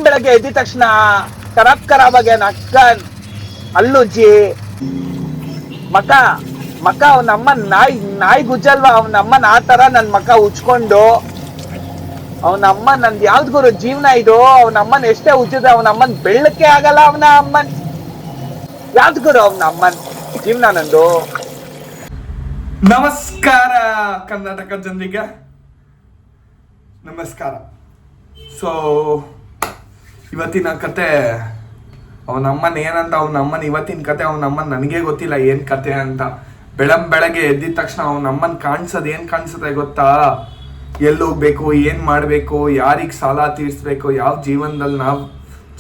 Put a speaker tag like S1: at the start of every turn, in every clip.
S1: ಬೆಳಗ್ಗೆ ಎದ್ದ ತಕ್ಷಣ ಖರಾಬಾಗೆ ನಕ್ಕನ್ ಅಲ್ಲುಜ್ಜಿ ಮಕ ಮಕ ಅವನಮ್ಮ ನಾಯಿ ಗುಜ್ಜಲ್ವಾ ಅವನಮ್ಮನ್ ಆ ತರ ನನ್ ಮಕ ಉಚ್ಕೊಂಡು ಅವನಮ್ಮ ನಂದ್ ಯಾವ್ದ್ ಗುರು ಜೀವನ ಇದು. ಅವನಮ್ಮನ್ ಎಷ್ಟೇ ಉಜ್ಜಿದ್ರೆ ಅವನಮ್ಮನ್ ಬೆಳ್ಳಕ್ಕೆ ಆಗಲ್ಲ. ಅವನ ಅಮ್ಮನ್ ಯಾವ್ದ್ ಗುರು ಅವನ ಅಮ್ಮನ್ ಜೀವನ ನಂದು.
S2: ನಮಸ್ಕಾರ ಕರ್ನಾಟಕ ಜನರಿಗೆ, ನಮಸ್ಕಾರ. ಸೊ ಇವತ್ತಿನ ಕತೆ ಅವನಮ್ಮನ್ ಏನಂತ, ಅವನಮ್ಮನ್ ಇವತ್ತಿನ ಕತೆ ಅವನಮ್ಮನ್ ನನಗೆ ಗೊತ್ತಿಲ್ಲ ಏನ್ ಕತೆ ಅಂತ. ಬೆಳಗ್ಗೆ ಎದ್ದಿದ ತಕ್ಷಣ ಅವನಮ್ಮನ್ ಕಾಣಿಸೋದು ಏನ್ ಕಾಣಿಸುತ್ತೆ ಗೊತ್ತಾ? ಎಲ್ಲೋಗ್ಬೇಕು, ಏನ್ ಮಾಡ್ಬೇಕು, ಯಾರಿಗ್ ಸಾಲ ತೀರ್ಸ್ಬೇಕು, ಯಾವ ಜೀವನದಲ್ಲಿ ನಾವು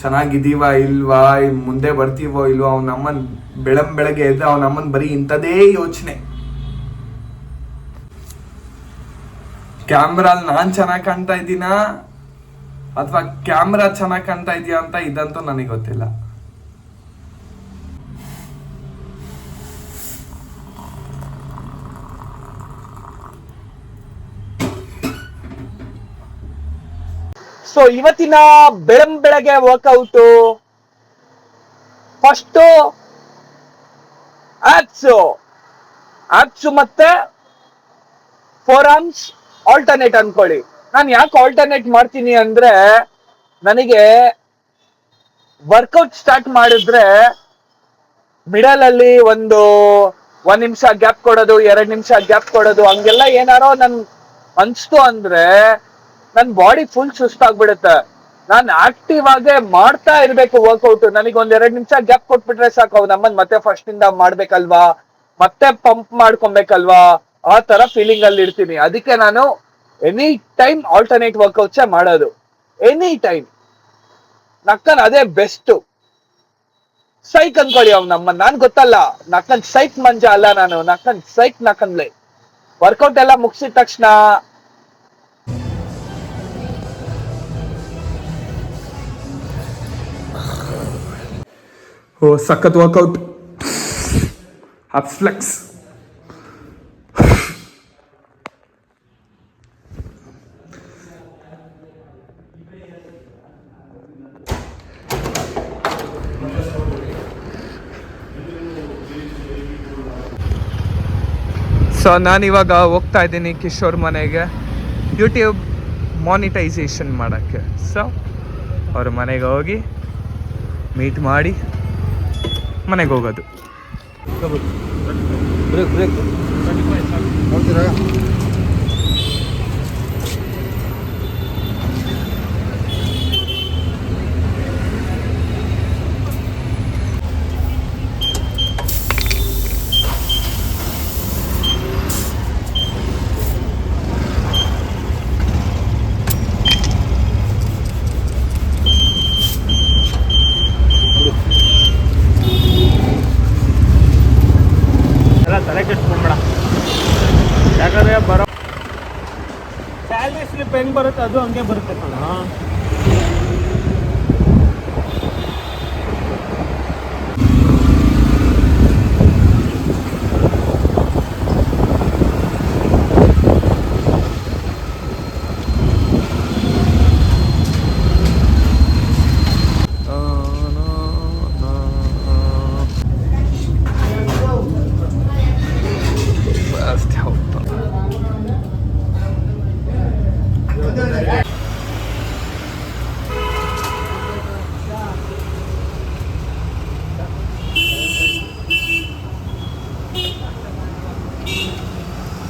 S2: ಚೆನ್ನಾಗಿದ್ದೀವ ಇಲ್ವಾ, ಮುಂದೆ ಬರ್ತೀವೋ ಇಲ್ವೋ, ಅವನಮ್ಮನ್ ಬೆಳಗ್ಗೆ ಎದ್ದ ಅವನಮ್ಮನ್ ಬರೀ ಇಂಥದೇ ಯೋಚನೆ. ಕ್ಯಾಮ್ರಾಲ್ ನಾನ್ ಚೆನ್ನಾಗಿ ಕಾಣ್ತಾ ಇದ್ದೀನ ಅಥವಾ ಕ್ಯಾಮ್ರಾ ಚೆನ್ನಾಗಿ ಕಾಣ್ತಾ ಇದೆಯಾ ಅಂತ ಇದಂತೂ ನನಗೆ ಗೊತ್ತಿಲ್ಲ.
S1: ಸೊ ಇವತ್ತಿನ ಬೆಳಗ್ಗೆ ವರ್ಕೌಟು ಫಸ್ಟ್ ಆಪ್ಸ್ ಮತ್ತೆ ಫೋರ್ ಆರ್ಮ್ಸ್ ಆಲ್ಟರ್ನೇಟ್ ಅನ್ಕೊಳ್ಳಿ. ನಾನು ಯಾಕೆ ಆಲ್ಟರ್ನೇಟ್ ಮಾಡ್ತೀನಿ ಅಂದ್ರೆ, ನನಗೆ ವರ್ಕೌಟ್ ಸ್ಟಾರ್ಟ್ ಮಾಡಿದ್ರೆ ಮಿಡಲ್ ಅಲ್ಲಿ ಒಂದ್ ನಿಮಿಷ ಗ್ಯಾಪ್ ಕೊಡೋದು, 2 ನಿಮಿಷ ಗ್ಯಾಪ್ ಕೊಡೋದು, ಹಂಗೆಲ್ಲ ಏನಾರೋ ನನ್ ಅನ್ಸ್ತು ಅಂದ್ರೆ ನನ್ ಬಾಡಿ ಫುಲ್ ಸುಸ್ತಾಗ್ಬಿಡುತ್ತೆ. ನಾನ್ ಆಕ್ಟಿವ್ ಆಗೇ ಮಾಡ್ತಾ ಇರ್ಬೇಕು ವರ್ಕೌಟ್. ನನಗೆ 2 ನಿಮಿಷ ಗ್ಯಾಪ್ ಕೊಟ್ಬಿಟ್ರೆ ಸಾಕು, ಅವನಮ್ಮನ್ ಮತ್ತೆ ಫಸ್ಟ್ ಇಂದ ಮಾಡ್ಬೇಕಲ್ವಾ, ಮತ್ತೆ ಪಂಪ್ ಮಾಡ್ಕೊಬೇಕಲ್ವಾ, ಆ ತರ ಫೀಲಿಂಗ್ ಅಲ್ಲಿ ಇರ್ತೀನಿ. ಅದಕ್ಕೆ ನಾನು ಎನಿ ಟೈಮ್ ಆಲ್ಟರ್ನೇಟ್ ವರ್ಕೌಟ್ಸೇ ಮಾಡೋದು. ಎನಿ ಟೈಮ್ ನಕ್ಕನ್ ಅದೇ ಬೆಸ್ಟ್. ಸೈಕ್ ಅನ್ಕೊಳ್ಳಿ ಅವನಮ್ಮನ್, ನಾನ್ ಗೊತ್ತಲ್ಲ ನಕ್ಕನ್ ಸೈಕ್ ಮಂಜ ಅಲ್ಲ ನಾನು, ನಕ್ಕನ್ ಸೈಕ್ ನಕ್ಕನ್ಲೆ. ವರ್ಕೌಟ್ ಎಲ್ಲ ಮುಗಿಸಿದ ತಕ್ಷಣ
S2: ಸಖತ್ ವರ್ಕೌಟ್, ಅಬ್ಸ್ಲೆಕ್ಸ್. ಸೊ ನಾನಿವಾಗ ಹೋಗ್ತಾ ಇದ್ದೀನಿ ಕಿಶೋರ್ ಮನೆಗೆ ಯೂಟ್ಯೂಬ್ ಮಾನಿಟೈಸೇಷನ್ ಮಾಡೋಕ್ಕೆ. ಸೊ ಅವ್ರ ಮನೆಗೆ ಹೋಗಿ ಮೀಟ್ ಮಾಡಿ ಮನೆಗೆ ಹೋಗೋದು.
S3: ತಲೆ ಕೆಡ್ಸ್ಕೊಂಬೇಡ, ಯಾಕಂದ್ರೆ ಬರೋ ಸ್ಯಾಲ್ರಿ ಸ್ಲಿಪ್ ಹೆಂಗ್ ಬರುತ್ತೆ ಅದು ಹಂಗೆ ಬರುತ್ತೆ ಕಣ.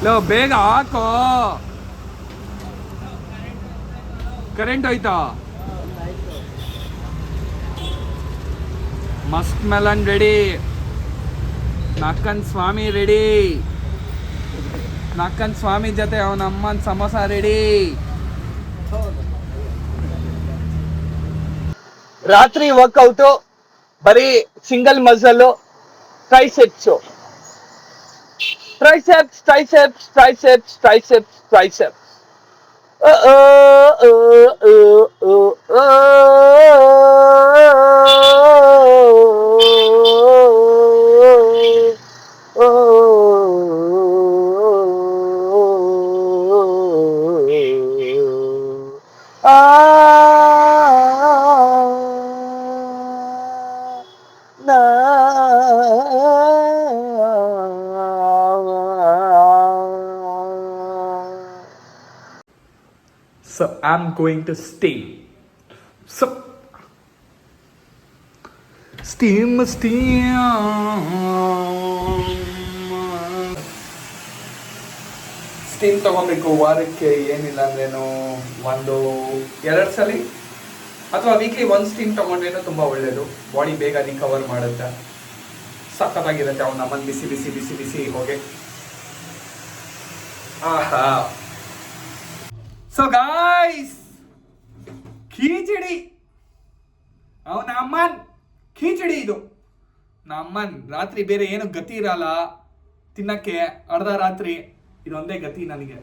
S2: ಲೋ ಬೇಗ ಹಾಕೋ, ಕರೆಂಟ್ ಹೋಯ್ತಾ? ಮಸ್ಕ್ ಮೆಲನ್ ರೆಡಿ, ನಕ್ಕನ್ ಸ್ವಾಮಿ ರೆಡಿ, ನಕ್ಕನ್ ಸ್ವಾಮಿ ಜೊತೆ ಅವನ ಅಮ್ಮನ ಸಮೋಸ ರೆಡಿ.
S1: ರಾತ್ರಿ ವರ್ಕೌಟು ಬರೀ single muscle, triceps, triceps, triceps, triceps, triceps, triceps. I'm going to steam. So steam
S2: steam ತಗೊಬೇಕು. ವಾರಕ್ಕೆ ಏನಿಲ್ಲ ಅಂದ್ರೇನು 1-2 ಸಲ ಅಥವಾ ವೀಕ್ಲಿ 1 ಸ್ಟೀಮ್ ತಗೊಂಡ್ರೇನು ತುಂಬ ಒಳ್ಳೆಯದು. ಬಾಡಿ ಬೇಗ ರಿಕವರ್ ಮಾಡುತ್ತೆ. ಸಖತ್ತಾಗಿರುತ್ತೆ ಅವ್ನು ನಮ್ಮನ್ನು ಬಿಸಿ ಬಿಸಿ ಬಿಸಿ ಬಿಸಿ ಹೋಗಿ. ಆಹಾ. ಸೊ ಗಾಯ್ಸ್, ಖೀಚಡಿ ಅವನ ಅಮ್ಮನ್ ಖೀಚಡಿ ಇದು. ನಮ್ಮನ್ ರಾತ್ರಿ ಬೇರೆ ಏನು ಗತಿ ಇರಲ್ಲ ತಿನ್ನಕ್ಕೆ, ಅರ್ಧ ರಾತ್ರಿ ಇದೊಂದೇ ಗತಿ ನನಗೆ.